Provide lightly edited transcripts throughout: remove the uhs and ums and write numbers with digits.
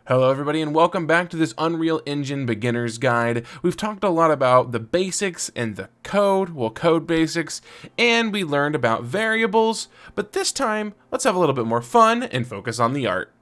Hello everybody and welcome back to this Unreal Engine Beginner's Guide. We've talked a lot about the basics and the code basics, and we learned about variables, but this time, let's have a little bit more fun and focus on the art.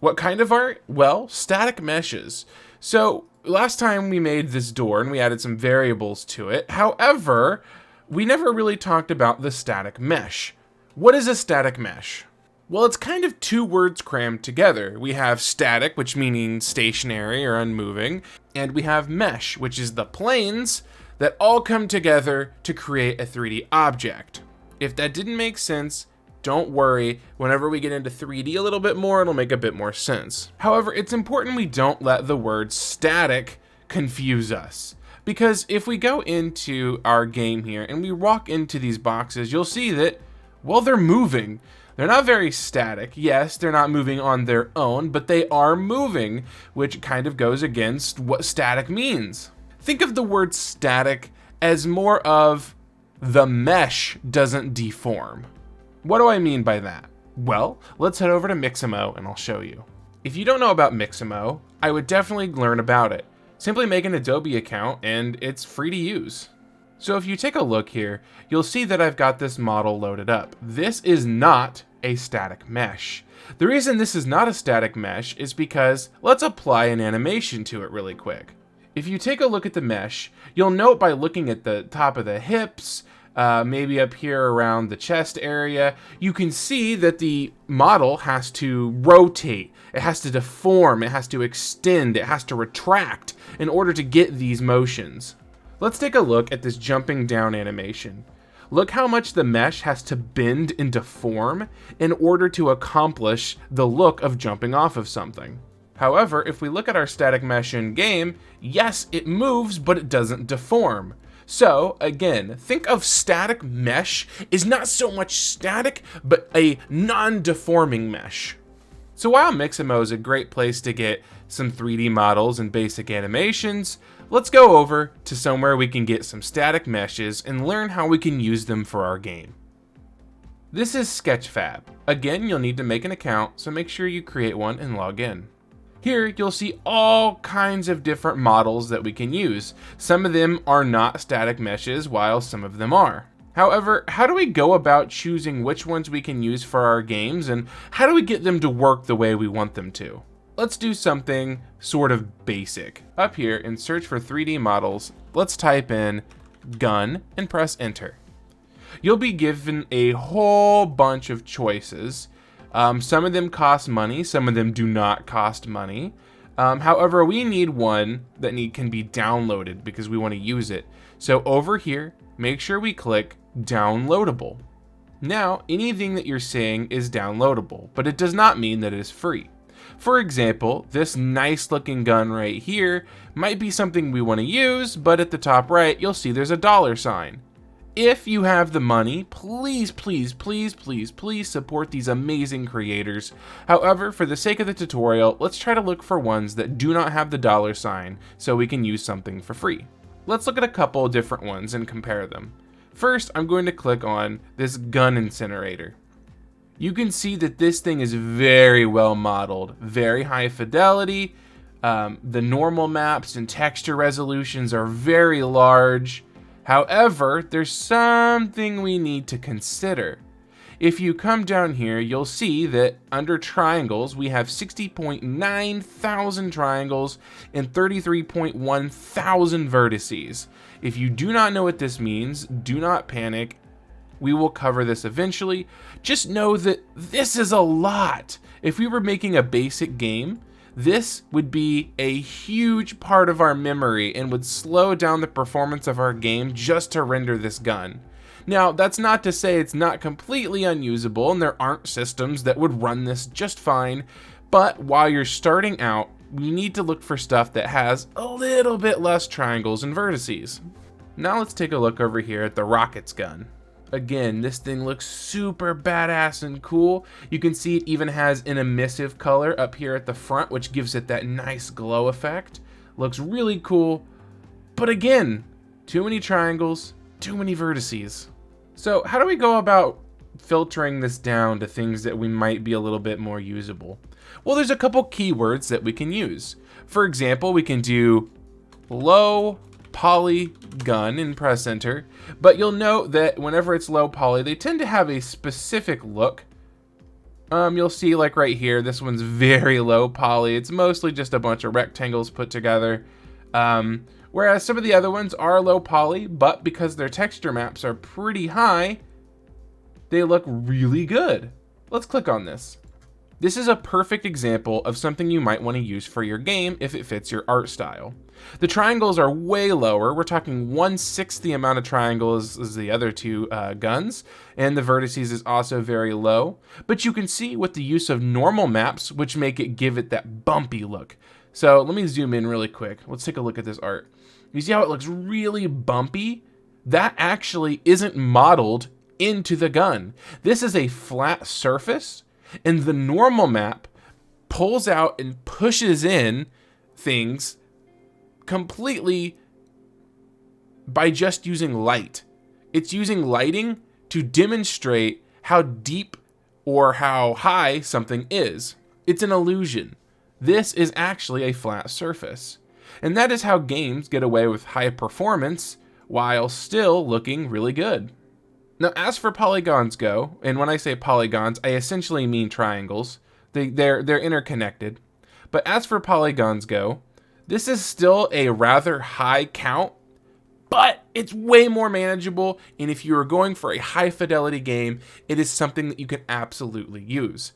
What kind of art? Well, static meshes. So, last time we made this door and we added some variables to it. However, we never really talked about the static mesh. What is a static mesh? Well, it's kind of two words crammed together. We have static, which meaning stationary or unmoving, and we have mesh, which is the planes that all come together to create a 3D object. If that didn't make sense, don't worry. Whenever we get into 3D a little bit more, it'll make a bit more sense. However, it's important we don't let the word static confuse us. Because if we go into our game here and we walk into these boxes, you'll see that, well, they're moving. They're not very static. Yes, they're not moving on their own, but they are moving, which kind of goes against what static means. Think of the word static as more of the mesh doesn't deform. What do I mean by that? Well, let's head over to Mixamo and I'll show you. If you don't know about Mixamo, I would definitely learn about it. Simply make an Adobe account and it's free to use. So if you take a look here, you'll see that I've got this model loaded up. This is not a static mesh. The reason this is not a static mesh is because let's apply an animation to it really quick. If you take a look at the mesh, you'll note by looking at the top of the hips, maybe up here around the chest area, you can see that the model has to rotate, it has to deform, it has to extend, it has to retract in order to get these motions. Let's take a look at this jumping down animation. Look how much the mesh has to bend and deform in order to accomplish the look of jumping off of something. However, if we look at our static mesh in game, yes, it moves, but it doesn't deform. So again, think of static mesh is not so much static, but a non-deforming mesh. So while Mixamo is a great place to get some 3D models and basic animations, let's go over to somewhere we can get some static meshes and learn how we can use them for our game. This is Sketchfab. Again, you'll need to make an account, so make sure you create one and log in. Here, you'll see all kinds of different models that we can use. Some of them are not static meshes, while some of them are. However, how do we go about choosing which ones we can use for our games, and how do we get them to work the way we want them to? Let's do something sort of basic. Up here in search for 3D models, let's type in gun and press enter. You'll be given a whole bunch of choices. Some of them cost money, some of them do not cost money. However, we need one that can be downloaded because we want to use it. So over here, make sure we click downloadable. Now, anything that you're seeing is downloadable, but it does not mean that it is free. For example, this nice looking gun right here might be something we want to use, but at the top right, you'll see there's a $sign. If you have the money, please, please, please, please, please support these amazing creators. However, for the sake of the tutorial, let's try to look for ones that do not have the $sign so we can use something for free. Let's look at a couple of different ones and compare them. First, I'm going to click on this gun incinerator. You can see that this thing is very well modeled, very high fidelity. The normal maps and texture resolutions are very large. However, there's something we need to consider. If you come down here, you'll see that under triangles, we have 60.9 thousand triangles and 33.1 thousand vertices. If you do not know what this means, do not panic. We will cover this eventually. Just know that this is a lot. If we were making a basic game, this would be a huge part of our memory and would slow down the performance of our game just to render this gun. Now, that's not to say it's not completely unusable and there aren't systems that would run this just fine, but while you're starting out, you need to look for stuff that has a little bit less triangles and vertices. Now let's take a look over here at the rockets gun. Again, this thing looks super badass and cool. You can see it even has an emissive color up here at the front, which gives it that nice glow effect. Looks really cool, but again, too many triangles, too many vertices. So how do we go about filtering this down to things that we might be a little bit more usable? Well, there's a couple keywords that we can use. For example, we can do low polygon and press enter, but you'll note that whenever it's low poly, they tend to have a specific look. You'll see like right here, this one's very low poly. It's mostly just a bunch of rectangles put together. Whereas some of the other ones are low poly, but because their texture maps are pretty high, they look really good. Let's click on this. This is a perfect example of something you might want to use for your game if it fits your art style. The triangles are way lower. We're talking 1/6 the amount of triangles as the other two guns, and the vertices is also very low. But you can see with the use of normal maps, which make it give it that bumpy look. So let me zoom in really quick. Let's take a look at this art. You see how it looks really bumpy? That actually isn't modeled into the gun. This is a flat surface, and the normal map pulls out and pushes in things completely by just using light. It's using lighting to demonstrate how deep or how high something is. It's an illusion. This is actually a flat surface. And that is how games get away with high performance while still looking really good. Now, as for polygons go, and when I say polygons, I essentially mean triangles. They're interconnected. But as for polygons go, this is still a rather high count, but it's way more manageable. And if you are going for a high fidelity game, it is something that you can absolutely use.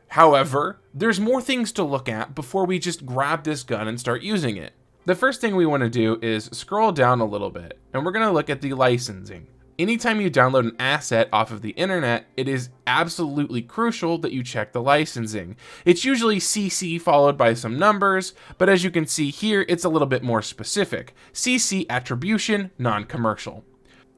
However, there's more things to look at before we just grab this gun and start using it. The first thing we want to do is scroll down a little bit, and we're going to look at the licensing. Anytime you download an asset off of the internet, it is absolutely crucial that you check the licensing. It's usually CC followed by some numbers, but as you can see here, it's a little bit more specific. CC attribution, non-commercial.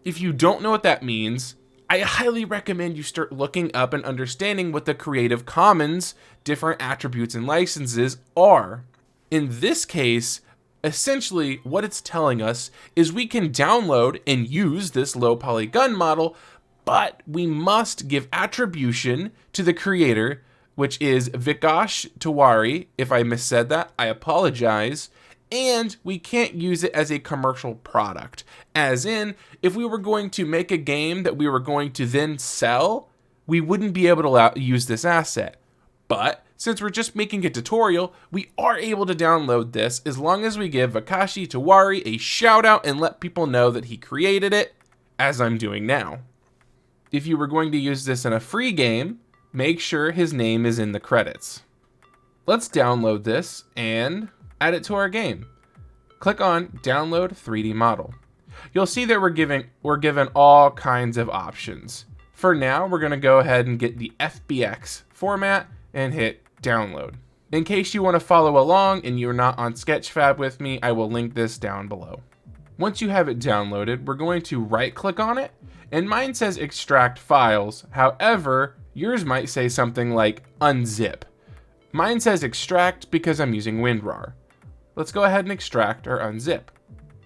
If you don't know what that means, I highly recommend you start looking up and understanding what the Creative Commons different attributes and licenses are. In this case, essentially, what it's telling us is we can download and use this low poly gun model, but we must give attribution to the creator, which is Vikash Tiwari. If I missaid that, I apologize. And we can't use it as a commercial product. As in, if we were going to make a game that we were going to then sell, we wouldn't be able to use this asset. But since we're just making a tutorial, we are able to download this as long as we give Vikash Tiwari a shout out and let people know that he created it, as I'm doing now. If you were going to use this in a free game, make sure his name is in the credits. Let's download this and add it to our game. Click on Download 3D Model. You'll see that we're given all kinds of options. For now, we're going to go ahead and get the FBX format and hit download. In case you want to follow along and you're not on Sketchfab with me, I will link this down below. Once you have it downloaded, we're going to right click on it, and mine says extract files. However, yours might say something like unzip. Mine says extract because I'm using WinRAR. Let's go ahead and extract or unzip.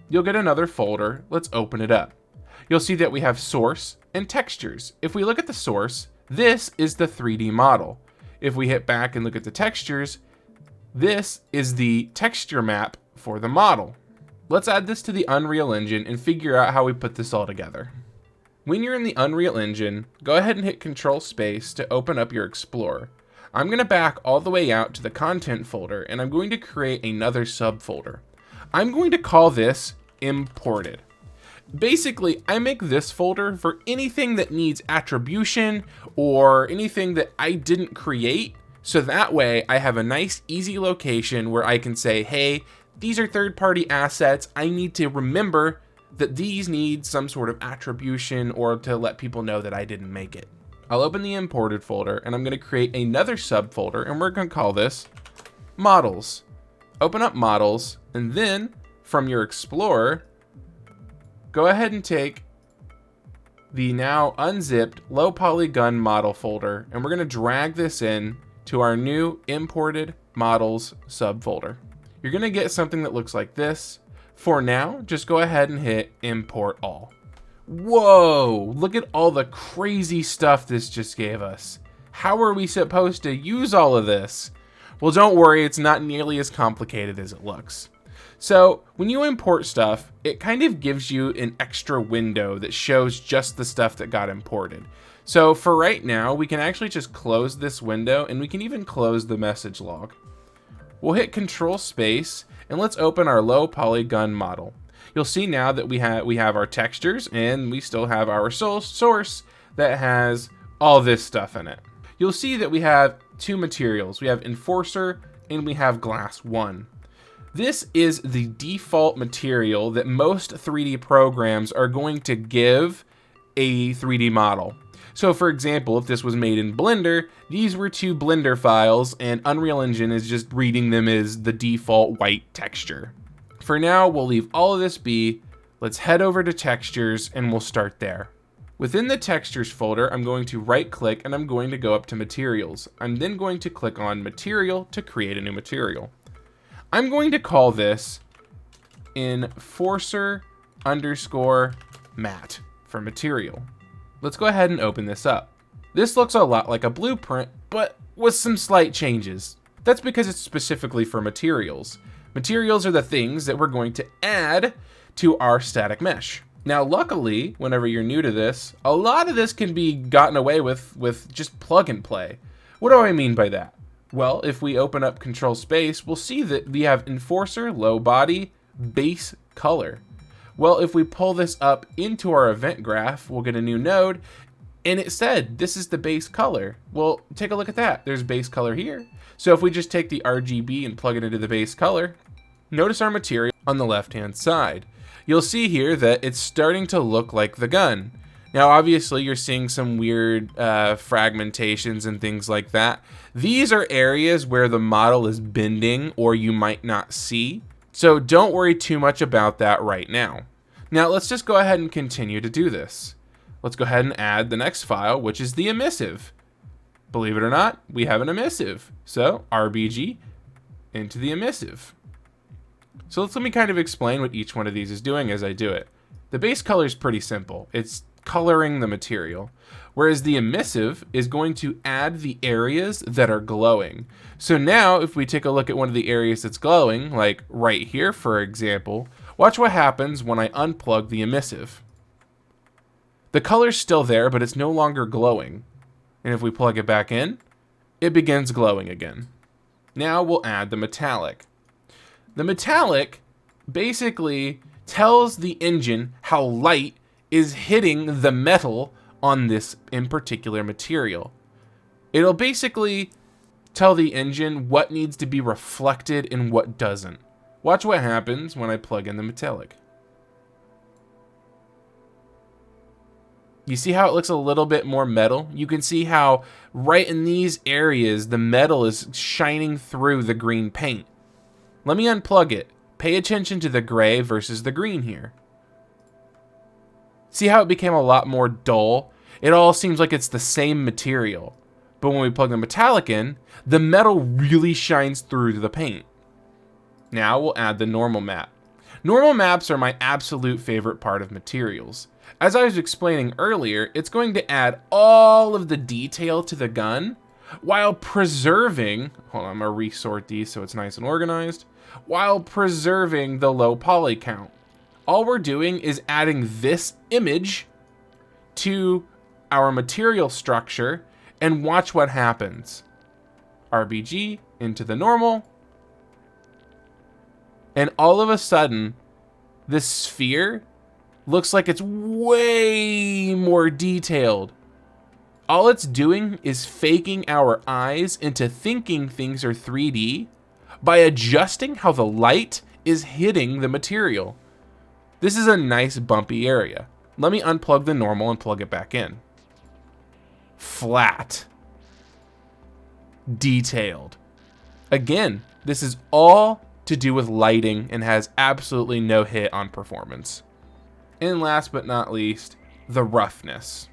You'll get another folder. Let's open it up. You'll see that we have source and textures. If we look at the source, this is the 3D model. If we hit back and look at the textures, this is the texture map for the model. Let's add this to the Unreal Engine and figure out how we put this all together. When you're in the Unreal Engine, go ahead and hit Control Space to open up your Explorer. I'm going to back all the way out to the content folder, and I'm going to create another subfolder. I'm going to call this Imported. Basically, I make this folder for anything that needs attribution or anything that I didn't create. So that way I have a nice, easy location where I can say, hey, these are third-party assets. I need to remember that these need some sort of attribution or to let people know that I didn't make it. I'll open the imported folder and I'm going to create another subfolder, and we're going to call this Models. Open up Models, and then from your Explorer, go ahead and take the now unzipped low polygon model folder, and we're going to drag this in to our new imported models subfolder. You're going to get something that looks like this. For now, just go ahead and hit import all. Whoa, look at all the crazy stuff this just gave us. How are we supposed to use all of this? Well, don't worry, it's not nearly as complicated as it looks. So when you import stuff, it kind of gives you an extra window that shows just the stuff that got imported. So for right now, we can actually just close this window, and we can even close the message log. We'll hit Control Space, and let's open our low polygon model. You'll see now that we have our textures, and we still have our source that has all this stuff in it. You'll see that we have two materials. We have Enforcer and we have Glass 1. This is the default material that most 3D programs are going to give a 3D model. So for example, if this was made in Blender, these were two Blender files and Unreal Engine is just reading them as the default white texture. For now, we'll leave all of this be. Let's head over to Textures and we'll start there. Within the Textures folder, I'm going to right click and I'm going to go up to Materials. I'm then going to click on Material to create a new material. I'm going to call this Enforcer _ matte for material. Let's go ahead and open this up. This looks a lot like a blueprint, but with some slight changes. That's because it's specifically for materials. Materials are the things that we're going to add to our static mesh. Now, luckily, whenever you're new to this, a lot of this can be gotten away with just plug and play. What do I mean by that? Well, if we open up Control Space, we'll see that we have Enforcer, low body, base color. Well, if we pull this up into our event graph, we'll get a new node, and it said this is the base color. Well, take a look at that. There's base color here. So if we just take the RGB and plug it into the base color, notice our material on the left-hand side. You'll see here that it's starting to look like the gun. Now, obviously, you're seeing some weird fragmentations and things like that. These are areas where the model is bending or you might not see. So don't worry too much about that right now. Now, let's just go ahead and continue to do this. Let's go ahead and add the next file, which is the emissive. Believe it or not, we have an emissive. So RBG into the emissive. So let me kind of explain what each one of these is doing as I do it. The base color is pretty simple. It's coloring the material, whereas the emissive is going to add the areas that are glowing. So now if we take a look at one of the areas that's glowing, like right here, for example, watch what happens when I unplug the emissive. The color's still there, but it's no longer glowing. And if we plug it back in, it begins glowing again. Now we'll add the metallic. The metallic basically tells the engine how light is hitting the metal on this in particular material. It'll basically tell the engine what needs to be reflected and what doesn't. Watch what happens when I plug in the metallic. You see how it looks a little bit more metal? You can see how right in these areas the metal is shining through the green paint. Let me unplug it. Pay attention to the gray versus the green here. See how it became a lot more dull? It all seems like it's the same material. But when we plug the metallic in, the metal really shines through the paint. Now we'll add the normal map. Normal maps are my absolute favorite part of materials. As I was explaining earlier, it's going to add all of the detail to the gun while preserving, hold on, I'm gonna resort these so it's nice and organized, while preserving the low poly count. All we're doing is adding this image to our material structure and watch what happens. RBG into the normal, and all of a sudden, this sphere looks like it's way more detailed. All it's doing is faking our eyes into thinking things are 3D by adjusting how the light is hitting the material. This is a nice bumpy area. Let me unplug the normal and plug it back in. Flat. Detailed. Again, this is all to do with lighting and has absolutely no hit on performance. And last but not least, the roughness.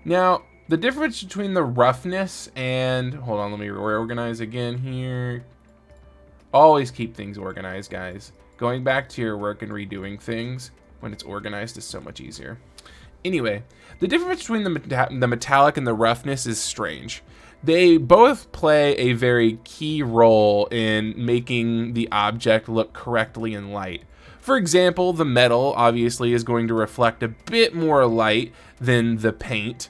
Now, the difference between the roughness and, hold on, let me reorganize again here. Always keep things organized, guys. Going back to your work and redoing things, when it's organized is so much easier. Anyway, the difference between the metallic and the roughness is strange. They both play a very key role in making the object look correctly in light. For example, the metal obviously is going to reflect a bit more light than the paint,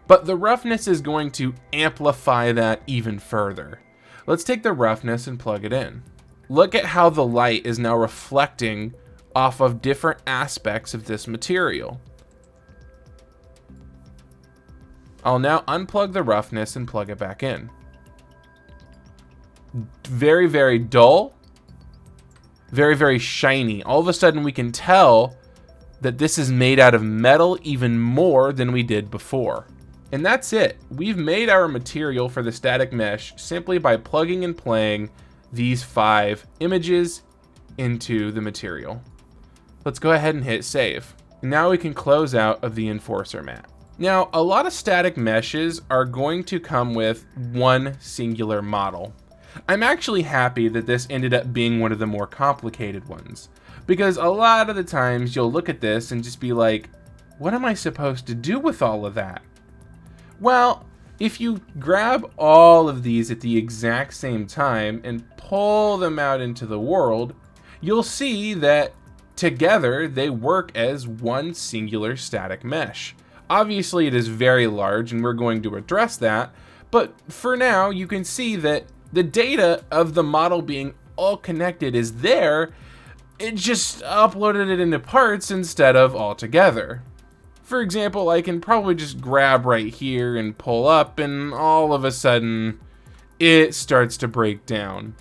but the roughness is going to amplify that even further. Let's take the roughness and plug it in. Look at how the light is now reflecting off of different aspects of this material. I'll now unplug the roughness and plug it back in. Very, very dull. Very, very shiny. All of a sudden we can tell that this is made out of metal even more than we did before. And that's it. We've made our material for the static mesh simply by plugging and playing these 5 images into the material. Let's go ahead and hit save. Now we can close out of the enforcer mat. Now, a lot of static meshes are going to come with one singular model. I'm actually happy that this ended up being one of the more complicated ones, because a lot of the times you'll look at this and just be like, what am I supposed to do with all of that? Well, if you grab all of these at the exact same time and pull them out into the world, you'll see that together they work as one singular static mesh. Obviously it is very large and we're going to address that, but for now you can see that the data of the model being all connected is there. It just uploaded it into parts instead of all together. For example, I can probably just grab right here and pull up, and all of a sudden it starts to break down.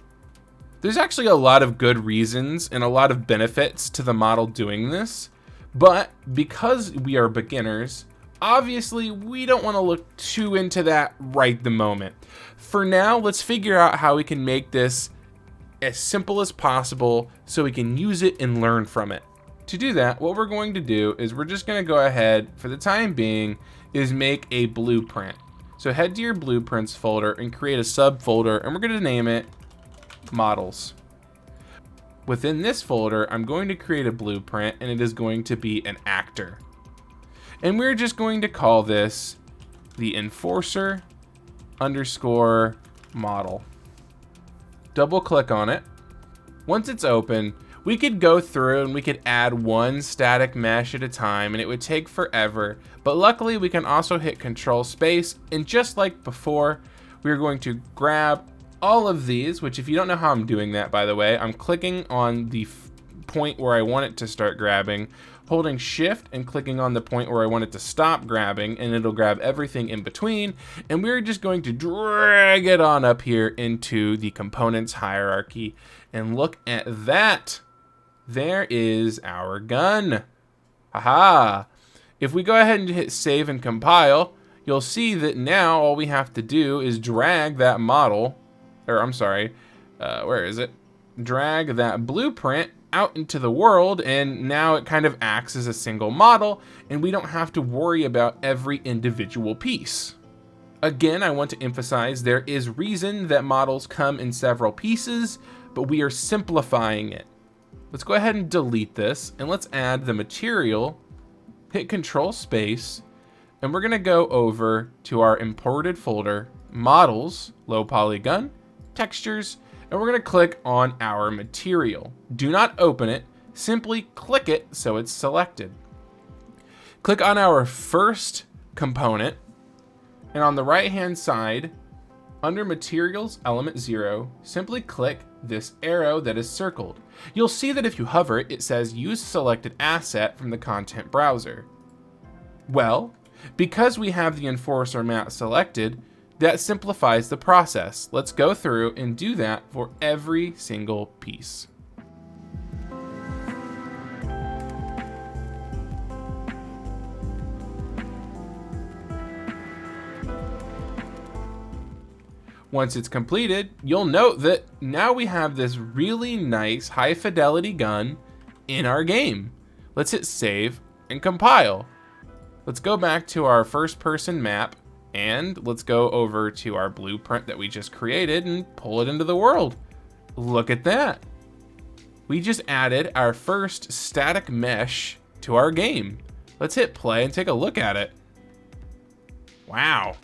There's actually a lot of good reasons and a lot of benefits to the model doing this, but because we are beginners, obviously we don't want to look too into that right the moment. For now, let's figure out how we can make this as simple as possible so we can use it and learn from it. To do that, what we're going to do is we're just going to go ahead, for the time being, is make a blueprint. So head to your blueprints folder and create a subfolder, and we're going to name it models. Within this folder, I'm going to create a blueprint, and it is going to be an actor. And we're just going to call this the enforcer underscore model. Double click on it. Once it's open, we could go through and we could add one static mesh at a time, and it would take forever, but luckily we can also hit Control Space, and just like before, we're going to grab all of these, which if you don't know how I'm doing that, by the way, I'm clicking on the point where I want it to start grabbing, holding Shift and clicking on the point where I want it to stop grabbing, and it'll grab everything in between, and we're just going to drag it on up here into the components hierarchy, and look at that. There is our gun. Haha. If we go ahead and hit save and compile, you'll see that now all we have to do is drag that model, or I'm sorry, where is it? Drag that blueprint out into the world, and now it kind of acts as a single model, and we don't have to worry about every individual piece. Again, I want to emphasize there is reason that models come in several pieces, but we are simplifying it. Let's go ahead and delete this, and let's add the material, hit Control Space, and we're gonna go over to our imported folder, models, low polygon, textures, and we're gonna click on our material. Do not open it, simply click it so it's selected. Click on our first component, and on the right-hand side, under Materials Element 0, simply click this arrow that is circled. You'll see that if you hover it, it says Use Selected Asset from the Content Browser. Well, because we have the Enforcer mat selected, that simplifies the process. Let's go through and do that for every single piece. Once it's completed, you'll note that now we have this really nice high fidelity gun in our game. Let's hit save and compile. Let's go back to our first person map, and let's go over to our blueprint that we just created and pull it into the world. Look at that. we just added our first static mesh to our game. Let's hit play and take a look at it. Wow,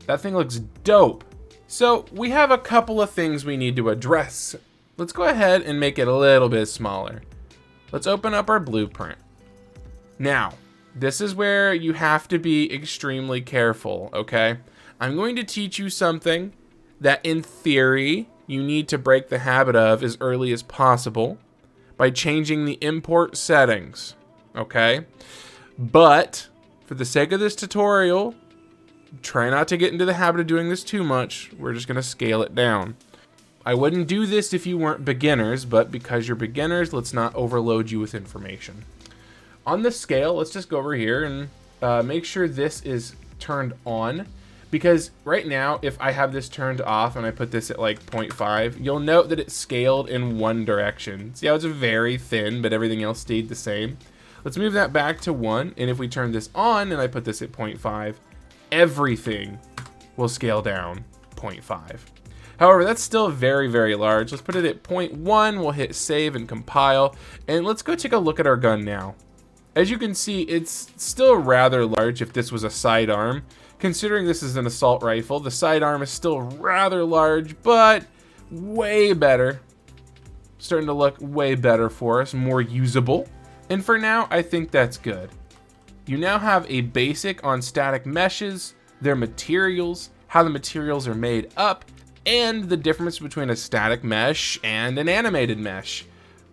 that thing looks dope. So we have a couple of things we need to address. Let's go ahead and make it a little bit smaller. Let's open up our blueprint. Now, this is where you have to be extremely careful, okay? I'm going to teach you something that in theory, you need to break the habit of as early as possible by changing the import settings, okay? But for the sake of this tutorial, try not to get into the habit of doing this too much. We're just gonna scale it down. I wouldn't do this if you weren't beginners, but because you're beginners, let's not overload you with information. On the scale, let's just go over here and make sure this is turned on. Because right now, if I have this turned off and I put this at like 0.5, you'll note that it's scaled in one direction. See how it's very thin, but everything else stayed the same? Let's move that back to 1, and if we turn this on and I put this at 0.5, everything will scale down 0.5. However, that's still very, very large. Let's put it at 0.1, we'll hit save and compile, and let's go take a look at our gun now. As you can see, it's still rather large if this was a sidearm. Considering this is an assault rifle, the sidearm is still rather large, but way better. Starting to look way better for us, more usable. And for now, I think that's good. You now have a basic on static meshes, their materials, how the materials are made up, and the difference between a static mesh and an animated mesh.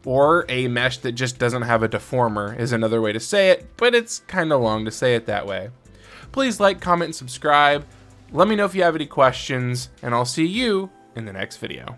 Or a mesh that just doesn't have a deformer is another way to say it, but it's kind of long to say it that way. Please like, comment, and subscribe. Let me know if you have any questions, and I'll see you in the next video.